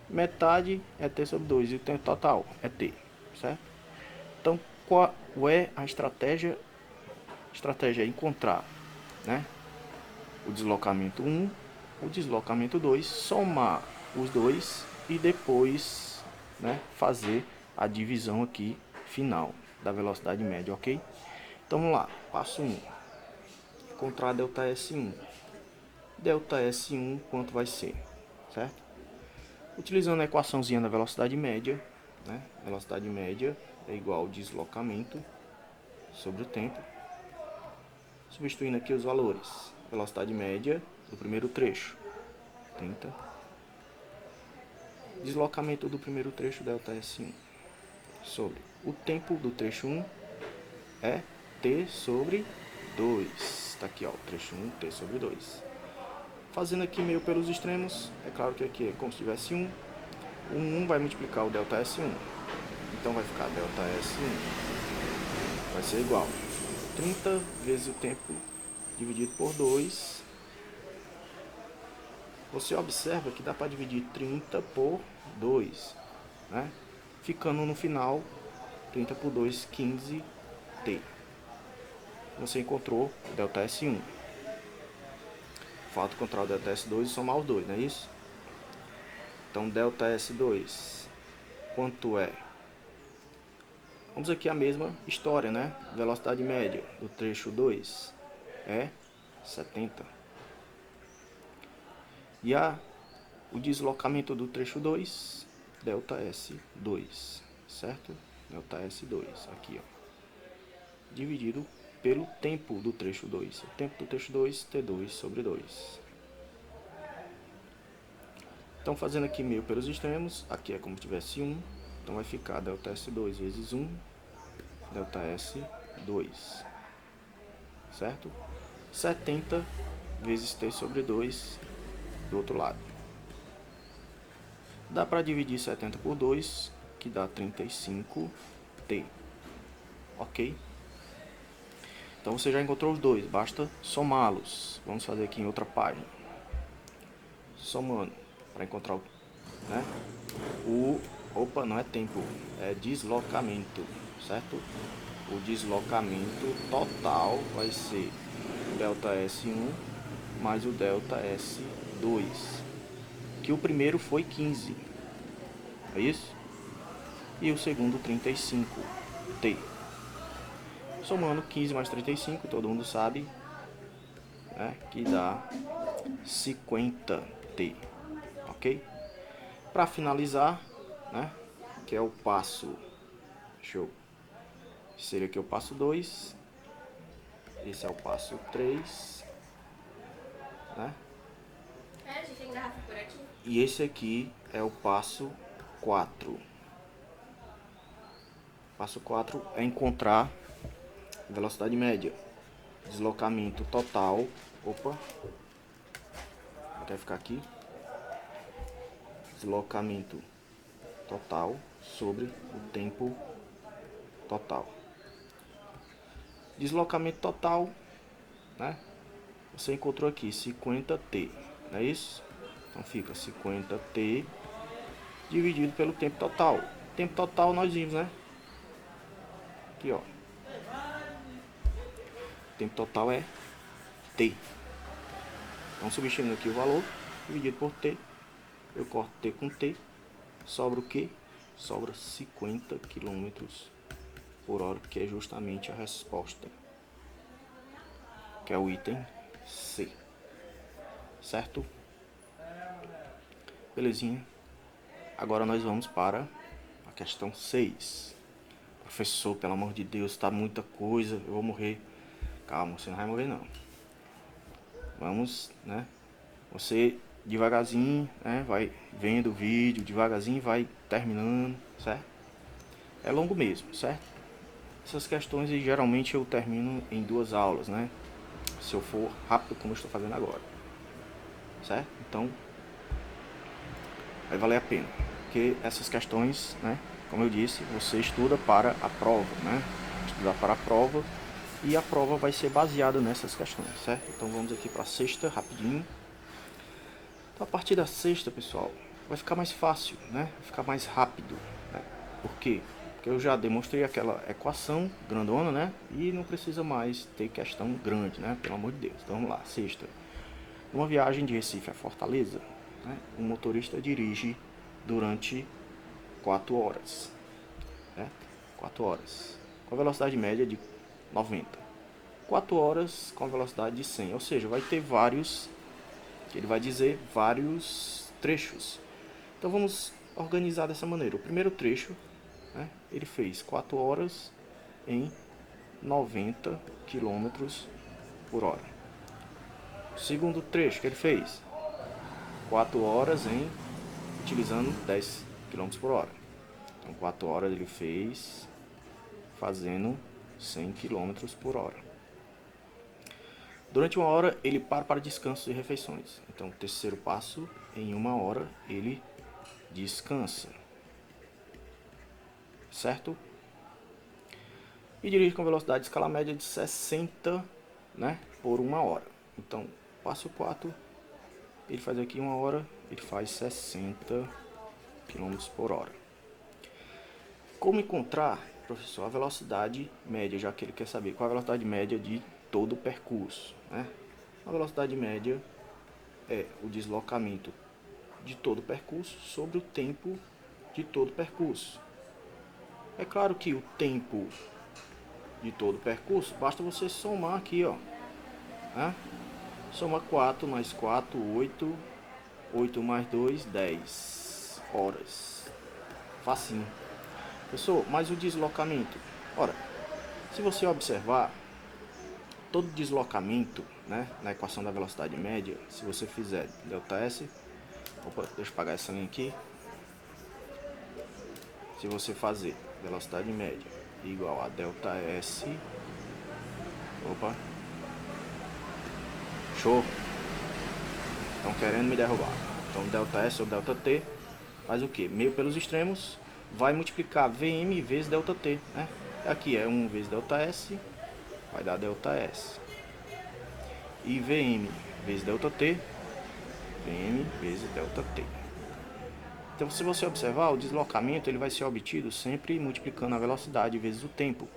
[SPEAKER 1] Metade é t sobre 2 e o tempo total é t, certo? Então, qual é a estratégia? A estratégia é encontrar, né, o deslocamento 1, o deslocamento 2, somar os dois e depois, né, fazer a divisão aqui final da velocidade média, ok? Então vamos lá, passo 1. Encontrar delta S1. Delta S1 quanto vai ser, certo? Utilizando a equaçãozinha da velocidade média, né? Velocidade média é igual ao deslocamento sobre o tempo. Substituindo aqui os valores. Velocidade média do primeiro trecho, 30. Deslocamento do primeiro trecho, delta S1. Sobre o tempo do trecho 1 é t sobre 2. Está aqui, ó, o trecho 1, t sobre 2. Fazendo aqui meio pelos extremos, é claro que aqui é como se tivesse 1. O 1 vai multiplicar o delta S1. Então vai ficar delta S1. Vai ser igual 30 vezes o tempo dividido por 2. Você observa que dá para dividir 30 por 2, né? Ficando no final 30 por 2, 15t. Você encontrou o delta S1. Falta encontrar o delta S2 e somar os dois, não é isso? Então, delta S2, quanto é? Vamos aqui a mesma história, né? Velocidade média do trecho 2 é 70. E o deslocamento do trecho 2, delta S2, certo? Delta S2, aqui, ó. Dividido pelo tempo do trecho 2. O tempo do trecho 2, T2 sobre 2. Então, fazendo aqui meio pelos extremos, aqui é como se tivesse 1. Então, vai ficar delta S2 vezes 1, delta S2, certo? 70 vezes T sobre 2 do outro lado. Dá para dividir 70 por 2, que dá 35T. Ok? Então, você já encontrou os dois, basta somá-los. Vamos fazer aqui em outra página. Somando, para encontrar o, né? Opa, não é tempo, é deslocamento, certo? O deslocamento total vai ser o delta S1 mais o delta S2, que o primeiro foi 15, é isso? E o segundo 35T. Somando 15 mais 35, todo mundo sabe, né, que dá 50T, ok? Para finalizar, né, que é o passo, seria aqui o passo 2, esse é o passo 3, né?
[SPEAKER 2] A gente engarrafa por aqui.
[SPEAKER 1] E esse aqui é o passo 4. Passo 4 é encontrar velocidade média, deslocamento total, vai ficar aqui, deslocamento total sobre o tempo total. Deslocamento total, né? Você encontrou aqui 50t, não é isso? Então fica 50t dividido pelo tempo total. Tempo total nós vimos, né? Aqui, ó. Tempo total é t. Então substituindo aqui o valor dividido por t, eu corto T com T, sobra o quê? Sobra 50 km por hora, que é justamente a resposta, que é o item C, certo? Belezinha? Agora nós vamos para a questão 6. Professor, pelo amor de Deus, tá muita coisa, eu vou morrer. Calma, você não vai morrer não. Vamos, né? Você devagarzinho, né? Vai vendo o vídeo, devagarzinho vai terminando, certo? É longo mesmo, certo? Essas questões geralmente eu termino em 2 aulas, né? Se eu for rápido como eu estou fazendo agora, certo? Então vai valer a pena, porque essas questões, né? Como eu disse, você estuda para a prova, né? Estudar para a prova, e a prova vai ser baseada nessas questões, certo? Então vamos aqui para a sexta, rapidinho. Então, a partir da sexta, pessoal, vai ficar mais fácil, né? Vai ficar mais rápido, né? Por quê? Porque eu já demonstrei aquela equação grandona, né? E não precisa mais ter questão grande, né? Pelo amor de Deus. Então vamos lá, sexta. Numa viagem de Recife a Fortaleza, né? O motorista dirige durante 4 horas, certo? 4 horas. Com a velocidade média de 90. 4 horas com a velocidade de 100. Ou seja, vai ter vários... Ele vai dizer vários trechos. Então vamos organizar dessa maneira. O primeiro trecho, né, ele fez 4 horas em 90 km por hora. O segundo trecho que ele fez 4 horas em utilizando 10 km por hora. Então 4 horas ele fez fazendo 100 km por hora. Durante 1 hora ele para descanso e refeições. Então o terceiro passo, em 1 hora ele descansa, certo? E dirige com velocidade de escala média de 60, né, por 1 hora. Então passo 4, ele faz aqui 1 hora, ele faz 60 km por hora. Como encontrar, professor, a velocidade média, já que ele quer saber qual a velocidade média de todo o percurso, né? A velocidade média é o deslocamento de todo o percurso sobre o tempo de todo o percurso. É claro que o tempo de todo o percurso, basta você somar aqui, ó, né? Soma 4 mais 4, 8, 8 mais 2, 10 horas. Facinho. Pessoal, mas o deslocamento, ora, se você observar, todo deslocamento, né, na equação da velocidade média, se você fizer ΔS, opa, deixa eu apagar essa linha aqui. Se você fazer velocidade média igual a ΔS, opa, show, estão querendo me derrubar. Então ΔS ou ΔT faz o que? Meio pelos extremos, vai multiplicar Vm vezes ΔT, né? Aqui é 1 vezes ΔS, vai dar ΔS. E Vm vezes ΔT, Vm vezes ΔT. Então, se você observar, o deslocamento ele vai ser obtido sempre multiplicando a velocidade vezes o tempo.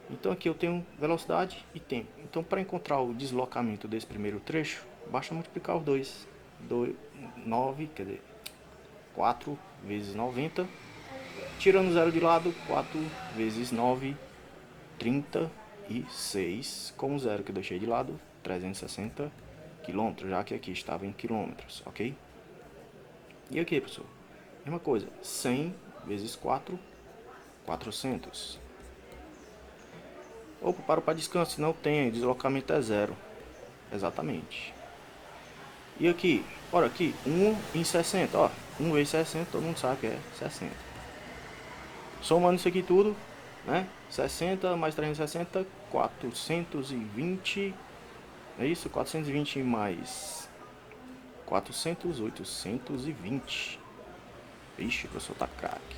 [SPEAKER 1] Então, aqui eu tenho velocidade e tempo. Então, para encontrar o deslocamento desse primeiro trecho, basta multiplicar os dois. 9, quer dizer, 4 vezes 90. Tirando 0 de lado, 4 vezes 9, 36. Com o 0 que eu deixei de lado, 360 km, já que aqui estava em quilômetros, ok? E aqui, professor, mesma coisa, 100 vezes 4, 400. Opa, parou para descanso, não tem, deslocamento é 0. Exatamente. E aqui, olha aqui, 1 em 60, ó, 1 vezes 60, todo mundo sabe que é 60. Somando isso aqui tudo, né, 60 mais 360, 420, é isso? 420 mais 400, 820. Ixi, o professor tá craque.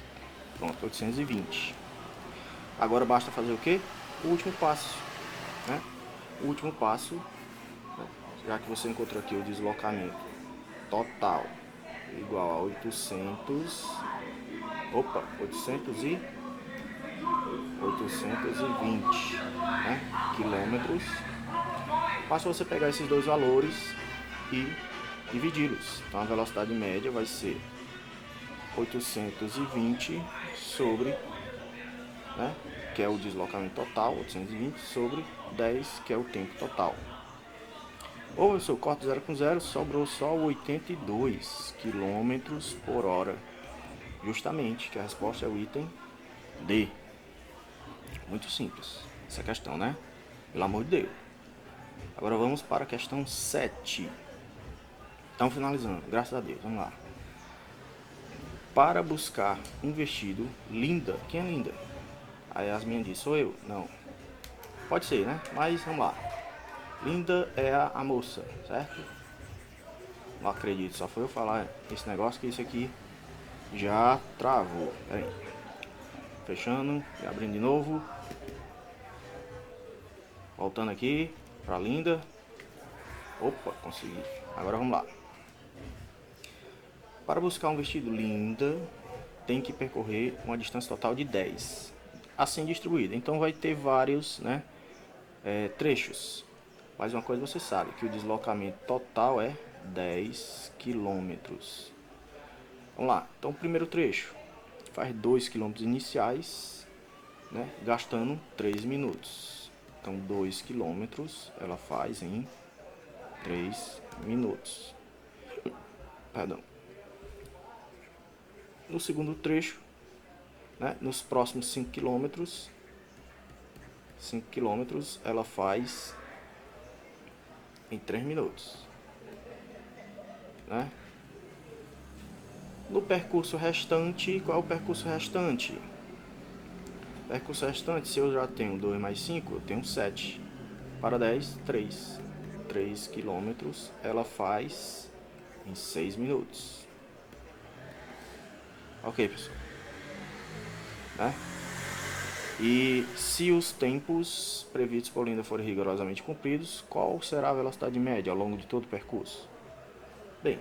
[SPEAKER 1] Pronto, 820. Agora basta fazer o que? O último passo, né? O último passo, né? Já que você encontrou aqui o deslocamento total igual a 800, opa, 820, né, quilômetros. Basta você pegar esses dois valores e dividi-los. Então a velocidade média vai ser 820 sobre, né, que é o deslocamento total, 820 sobre 10, que é o tempo total. Ou eu corto 0 com 0, sobrou só 82 km por hora. Justamente, que a resposta é o item D. Muito simples essa questão, né? Pelo amor de Deus. Agora vamos para a questão 7. Estamos finalizando, graças a Deus. Vamos lá. Para buscar um vestido, Linda. Quem é Linda? A Yasmin diz, sou eu? Não. Pode ser, né? Mas vamos lá. Linda é a moça, certo? Não acredito, só foi eu falar esse negócio que isso aqui já travou. Pera aí. Fechando e abrindo de novo. Voltando aqui para Linda. Opa, consegui. Agora vamos lá. Para buscar um vestido Linda, tem que percorrer uma distância total de 10. Assim distribuída. Então vai ter vários, né, trechos. Mas uma coisa você sabe, que o deslocamento total é 10 quilômetros. Vamos lá. Então o primeiro trecho faz 2 quilômetros iniciais, né, gastando 3 minutos. Então 2 quilômetros ela faz em 3 minutos. Perdão. No segundo trecho, né, nos próximos 5 quilômetros, ela faz em 3 minutos, né? No percurso restante, qual é o percurso restante? Percurso restante, se eu já tenho 2 mais 5, eu tenho 7. Para 10, 3. 3 quilômetros ela faz em 6 minutos. Ok, pessoal. Né? E se os tempos previstos por Linda forem rigorosamente cumpridos, qual será a velocidade média ao longo de todo o percurso? Bem,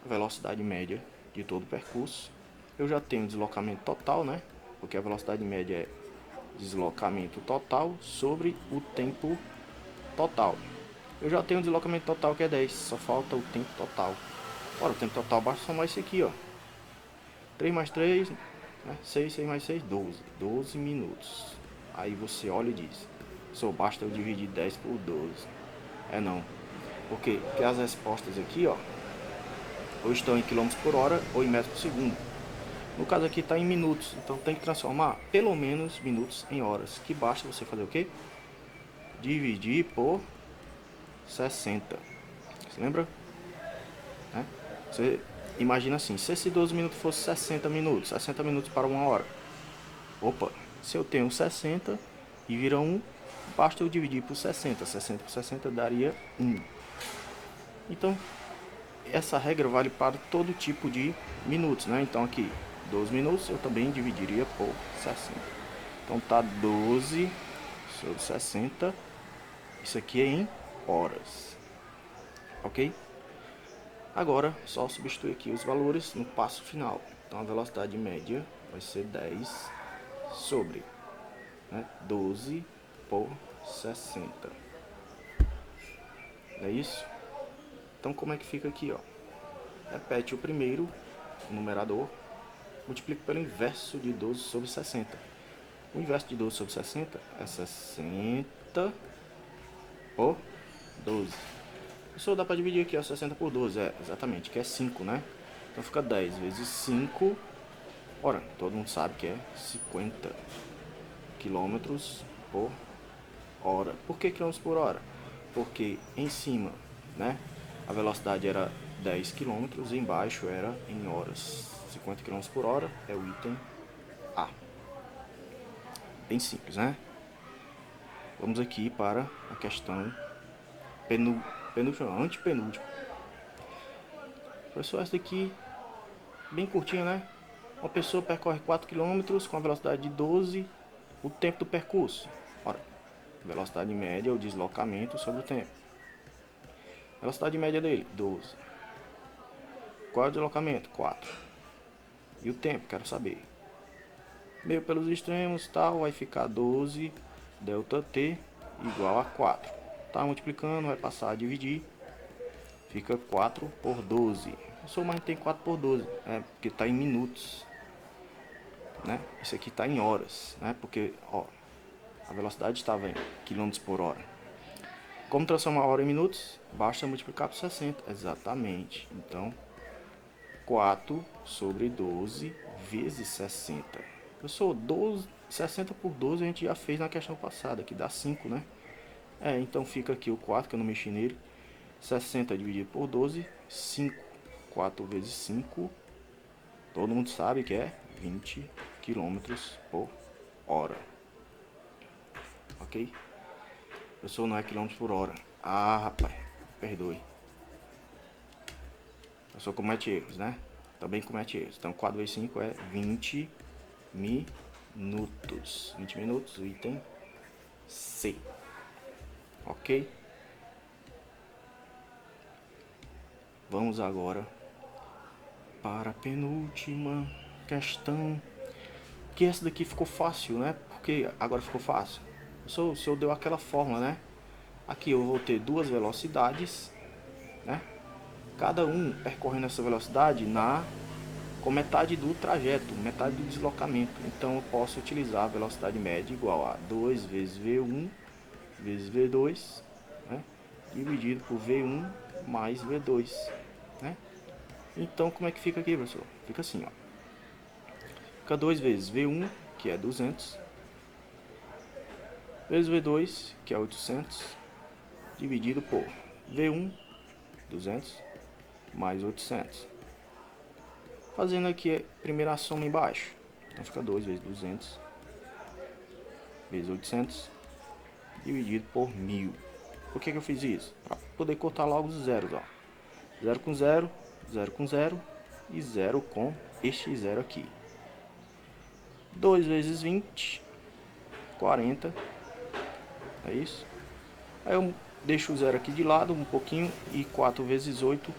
[SPEAKER 1] a velocidade média de todo o percurso, eu já tenho deslocamento total, né? Porque a velocidade média é deslocamento total sobre o tempo total. Eu já tenho o deslocamento total que é 10, só falta o tempo total. Ora, o tempo total basta somar isso aqui, ó. 3 mais 3, né? 6 mais 6, 12. 12 minutos. Aí você olha e diz, só basta eu dividir 10 por 12. É não. Por quê? Porque as respostas aqui, ó, ou estão em quilômetros por hora ou em metros por segundo. No caso aqui está em minutos, então tem que transformar pelo menos minutos em horas. Que basta você fazer o quê? Dividir por 60. Você lembra? Né? Você imagina assim, se esse 12 minutos fosse 60 minutos, 60 minutos para 1 hora. Opa, se eu tenho 60 e vira 1, basta eu dividir por 60. 60 por 60 daria 1. Então, essa regra vale para todo tipo de minutos, né? Então aqui, 12 minutos eu também dividiria por 60. Então tá 12 sobre 60. Isso aqui é em horas. Ok? Agora, só substituir aqui os valores no passo final. Então a velocidade média vai ser 10 sobre, né, 12 por 60. É isso? Então como é que fica aqui, ó? Repete o primeiro, o numerador, multiplica pelo inverso de 12 sobre 60. O inverso de 12 sobre 60 é 60 por 12. Isso dá para dividir aqui, ó, 60 por 12, exatamente, que é 5, né? Então fica 10 vezes 5, ora, todo mundo sabe que é 50 quilômetros por hora. Por que quilômetros por hora? Porque em cima, né, a velocidade era 10 km e embaixo era em horas. 50 km por hora é o item A. Bem simples, né? Vamos aqui para a questão antepenúltima. Professor, essa daqui bem curtinha, né? Uma pessoa percorre 4 km com a velocidade de 12, o tempo do percurso. Ora, velocidade média é o deslocamento sobre o tempo. Velocidade média dele, 12. Qual é o deslocamento? 4. E o tempo? Quero saber. Meio pelos extremos, tal, vai ficar 12 ΔT igual a 4. Tá multiplicando, vai passar a dividir. fica 4 por 12. Professor, mas tem 4 por 12. É porque está em minutos, né? Isso aqui está em horas, né? Porque, ó, a velocidade estava em quilômetros por hora. Como transformar a hora em minutos? Basta multiplicar por 60. Exatamente. Então, 4 sobre 12 vezes 60. Professor, 60 por 12 a gente já fez na questão passada, que dá 5, né? Então fica aqui o 4, que eu não mexi nele. 60 dividido por 12, 5. 4 vezes 5, todo mundo sabe que é 20 quilômetros por hora. Ok? Professor, não é quilômetros por hora. Ah, rapaz, perdoe. Professor comete erros, né? Também comete erros. Então 4 vezes 5 é 20 minutos. 20 minutos, o item C. Ok? Vamos agora para a penúltima questão. Que essa daqui ficou fácil, né? Porque agora ficou fácil. O senhor deu aquela fórmula, né? Aqui eu vou ter duas velocidades, né? Cada um percorrendo essa velocidade com metade do trajeto, metade do deslocamento. Então eu posso utilizar a velocidade média igual a 2 vezes V1 vezes V2, né? Dividido por V1 mais V2, né? Então como é que fica aqui, professor? Fica assim, ó. Fica 2 vezes V1, que é 200, vezes V2, que é 800, dividido por V1, 200, mais 800. Fazendo aqui a primeira soma embaixo. Então fica 2 vezes 200, vezes 800, dividido por 1000. Por que eu fiz isso? Para poder cortar logo os zeros, ó. 0 com 0, 0 com 0 e 0 com este 0 aqui. 2 vezes 20, 40. É isso? Aí eu deixo o 0 aqui de lado um pouquinho. E 4 vezes 8,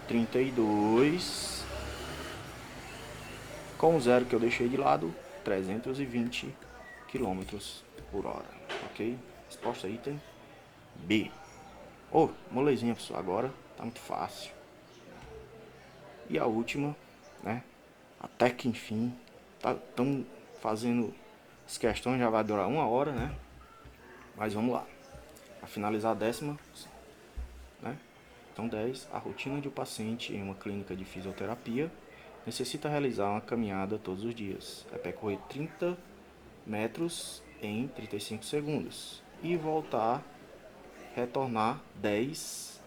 [SPEAKER 1] 32. Com o 0 que eu deixei de lado, 320 km por hora. Ok? Resposta item B. Molezinha, pessoal. Agora tá muito fácil. E a última, né? Até que enfim. Estamos fazendo as questões, já vai durar 1 hora, né? Mas vamos lá. Para finalizar a 10ª, né? Então 10. A rotina de um paciente em uma clínica de fisioterapia necessita realizar uma caminhada todos os dias. É percorrer 30 metros em 35 segundos. E retornar 10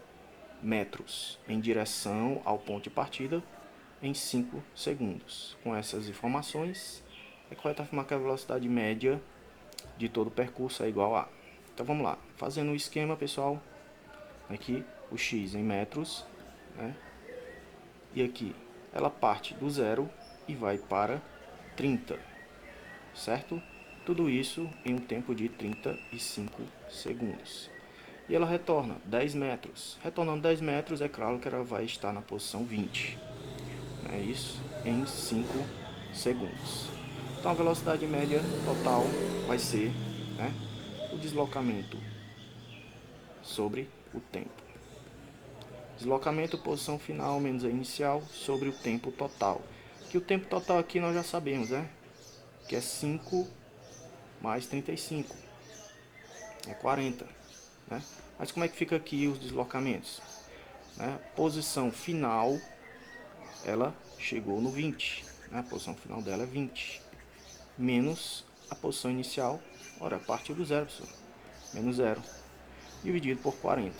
[SPEAKER 1] metros em direção ao ponto de partida em 5 segundos. Com essas informações, é correto afirmar que a velocidade média de todo o percurso é igual a... Então vamos lá. Fazendo o esquema, pessoal. Aqui o x em metros, né? E aqui ela parte do 0 e vai para 30, certo? Tudo isso em um tempo de 35 segundos. E ela retorna 10 metros. Retornando 10 metros, é claro que ela vai estar na posição 20. É isso em 5 segundos. Então a velocidade média total vai ser, né, o deslocamento sobre o tempo. Deslocamento, posição final menos a inicial sobre o tempo total. Que o tempo total aqui nós já sabemos, né? Que é 5 mais 35. É 40, né? Mas como é que fica aqui os deslocamentos? Né? Posição final, ela chegou no 20. Né? A posição final dela é 20. Menos a posição inicial, ora, a partir do 0, pessoal. Menos 0. Dividido por 40.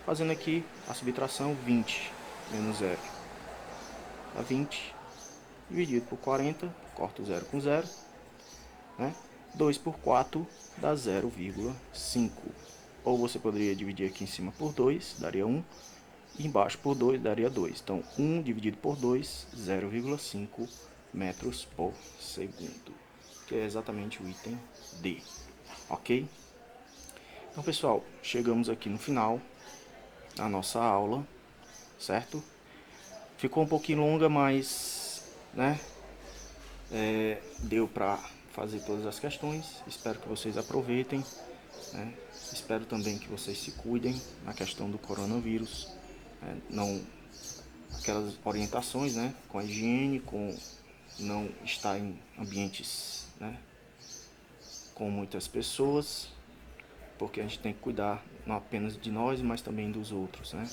[SPEAKER 1] Fazendo aqui a subtração, 20 menos 0 dá 20, dividido por 40, corta o 0 com 0, né? 2 por 4 dá 0,5. Ou você poderia dividir aqui em cima por 2, daria 1, e embaixo por 2 daria 2. Então 1 dividido por 2, 0,5 metros por segundo, que é exatamente o item D. Ok? Então, pessoal, chegamos aqui no final a nossa aula, certo? Ficou um pouquinho longa, mas, né, deu para fazer todas as questões. Espero que vocês aproveitem, né? Espero também que vocês se cuidem na questão do coronavírus, né? Não, aquelas orientações, né? Com a higiene, com não estar em ambientes, né? Com muitas pessoas, porque a gente tem que cuidar não apenas de nós, mas também dos outros, né?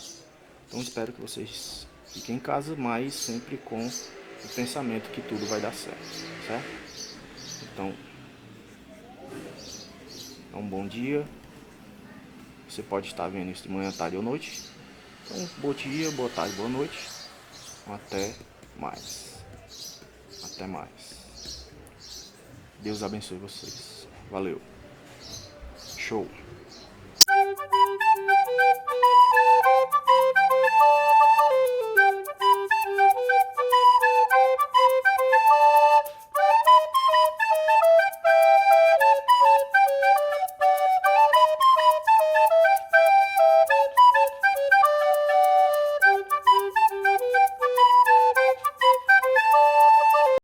[SPEAKER 1] Então espero que vocês fiquem em casa, mas sempre com o pensamento que tudo vai dar certo, certo? Então, é um bom dia. Você pode estar vendo isso de manhã, tarde ou noite. Então, bom dia, boa tarde, boa noite. Até mais. Até mais. Deus abençoe vocês. Valeu. Show.